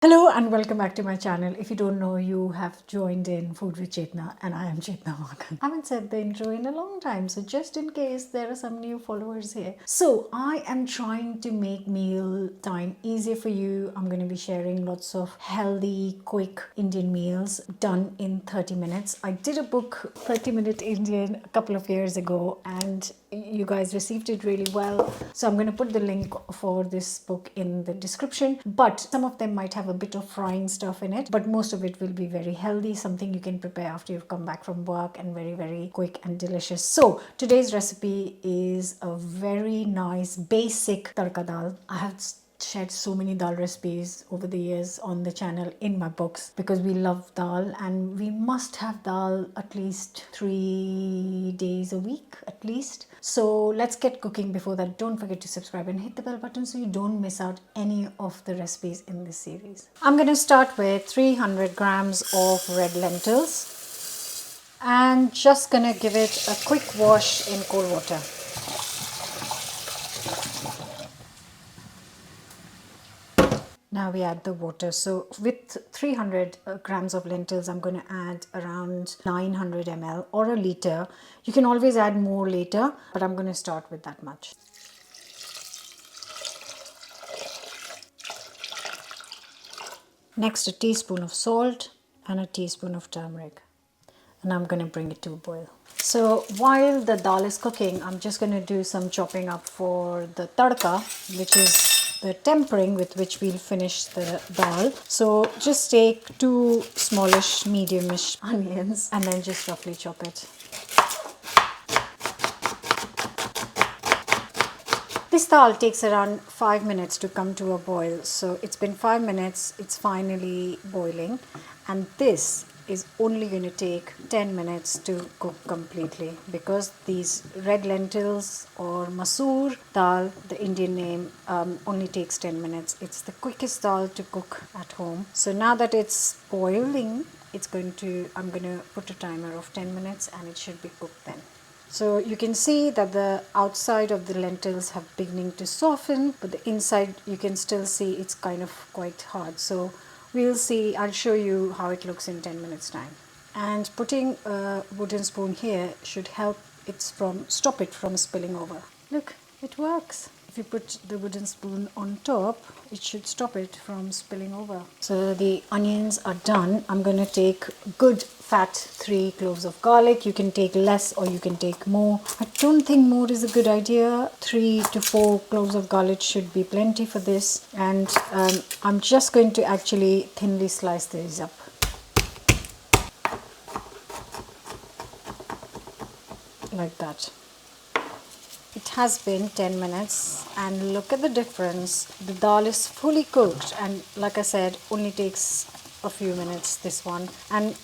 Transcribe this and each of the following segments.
Hello and welcome back to my channel. If you don't know, you have joined in Food with Chetna and I am Chetna Makan. I haven't said the intro in a long time, so just in case there are some new followers here. So I am trying to make meal time easier for you. I'm going to be sharing lots of healthy, quick Indian meals done in 30 minutes. I did a book, 30-Minute Indian, a couple of years ago and you guys received it really well. So I'm going to put the link for this book in the description, but some of them might have a bit of frying stuff in it, but most of it will be very healthy, something you can prepare after you've come back from work, and very, very quick and delicious. So today's recipe is a very nice basic tarka dal. I have shared so many dal recipes over the years on the channel in my books because we love dal and we must have dal at least 3 days a week at least. So let's get cooking. Before that, don't forget to subscribe and hit the bell button so you don't miss out any of the recipes in this series. I'm going to start with 300 grams of red lentils and just gonna give it a quick wash in cold water. Now we add the water. So with 300 grams of lentils, I'm going to add around 900 ml or a liter. You can always add more later, but I'm going to start with that much. Next, a teaspoon of salt and a teaspoon of turmeric. And I'm going to bring it to a boil. So while the dal is cooking, I'm just going to do some chopping up for the tadka, which is the tempering with which we'll finish the dal. So just take 2 smallish, mediumish onions and then just roughly chop it. This dal takes around 5 minutes to come to a boil. So it's been 5 minutes, it's finally boiling, and this is only going to take 10 minutes to cook completely because these red lentils or masoor dal, the Indian name, only takes 10 minutes. It's the quickest dal to cook at home. So now that it's boiling, I'm going to put a timer of 10 minutes and it should be cooked then. So you can see that the outside of the lentils have beginning to soften, but the inside you can still see it's kind of quite hard. So we'll see, I'll show you how it looks in 10 minutes time. And putting a wooden spoon here should help stop it from spilling over. Look, it works. If you put the wooden spoon on top, it should stop it from spilling over. So the onions are done. I'm going to take good fat 3 cloves of garlic. You can take less or you can take more. I don't think more is a good idea. 3 to 4 cloves of garlic should be plenty for this. And I'm just going to actually thinly slice these up. Like that. It has been 10 minutes and look at the difference. The dal is fully cooked and like I said, only takes a few minutes, this one. And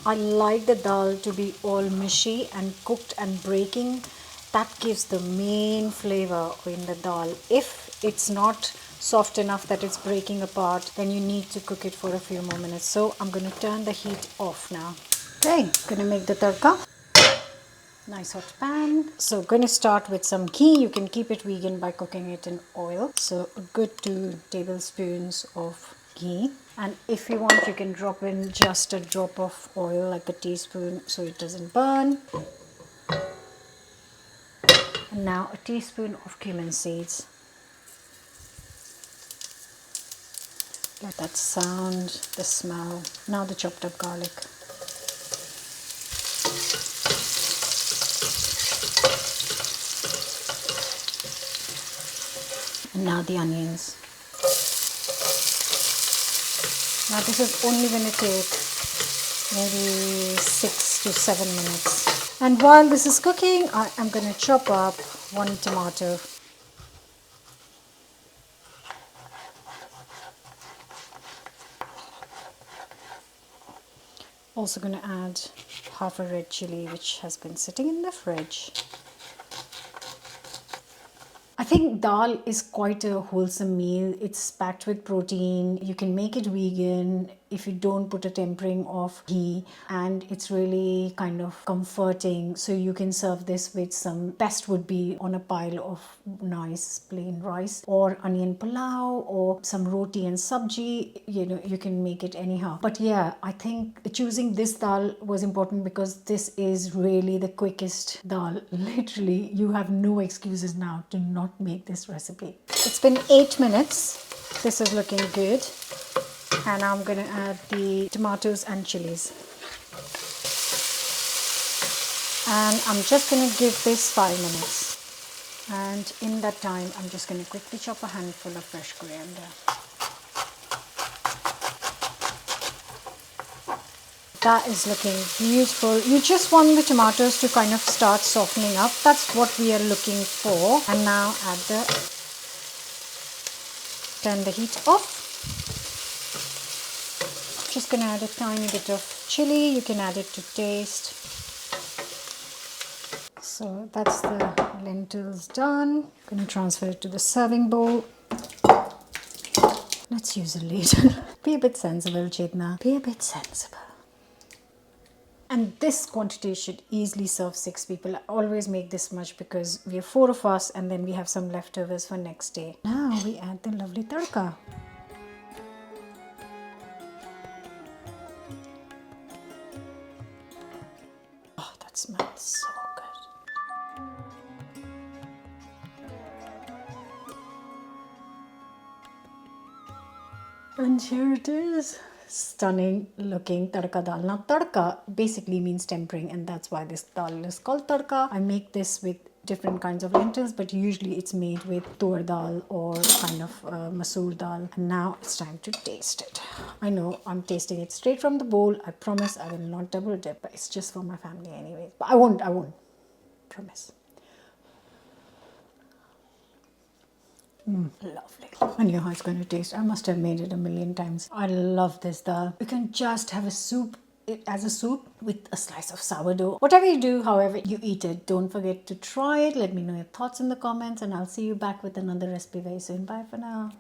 I like the dal to be all mushy and cooked and breaking. That gives the main flavor in the dal. If it's not soft enough that it's breaking apart, then you need to cook it for a few more minutes. So I'm going to turn the heat off now. Okay, going to make the tarka. Nice hot pan. So going to start with some ghee. You can keep it vegan by cooking it in oil. So a good 2 tablespoons of ghee. And if you want, you can drop in just a drop of oil, like a teaspoon, so it doesn't burn. And now a teaspoon of cumin seeds. Let that sound, the smell. Now the chopped up garlic. And now the onions. Now this is only going to take maybe 6 to 7 minutes. And while this is cooking, I am going to chop up 1 tomato. Also going to add half a red chili which has been sitting in the fridge. I think dal is quite a wholesome meal. It's packed with protein. You can make it vegan. if you don't put a tempering of ghee, and it's really kind of comforting. So you can serve this with some, best would be on a pile of nice plain rice or onion pulao or some roti and sabji. You know, you can make it anyhow. But yeah, I think choosing this dal was important because this is really the quickest dal. Literally, you have no excuses now to not make this recipe. It's been 8 minutes. This is looking good. And I'm going to add the tomatoes and chilies. And I'm just going to give this 5 minutes. And in that time, I'm just going to quickly chop a handful of fresh coriander. That is looking beautiful. You just want the tomatoes to kind of start softening up. That's what we are looking for. And now turn the heat off. Just going to add a tiny bit of chili. You can add it to taste. So that's the lentils done. I'm going to transfer it to the serving bowl. Let's use a lid. Be a bit sensible, Chetna. Be a bit sensible. And this quantity should easily serve 6 people. I always make this much because we have 4 of us and then we have some leftovers for next day. Now we add the lovely tarka. Oh, that smells so good. And here it is. Stunning looking tarka dal. Now tarka basically means tempering, and that's why this dal is called tarka. I make this with different kinds of lentils, but usually it's made with tur dal or kind of masoor dal. And now it's time to taste it. I know I'm tasting it straight from the bowl. I promise I will not double dip, but it's just for my family anyways. But I won't. Promise. Lovely. I knew how it's going to taste. I must have made it a million times. I love this dal. You can just have a soup as a soup with a slice of sourdough. Whatever you do, however you eat it, don't forget to try it. Let me know your thoughts in the comments, and I'll see you back with another recipe very soon. Bye for now.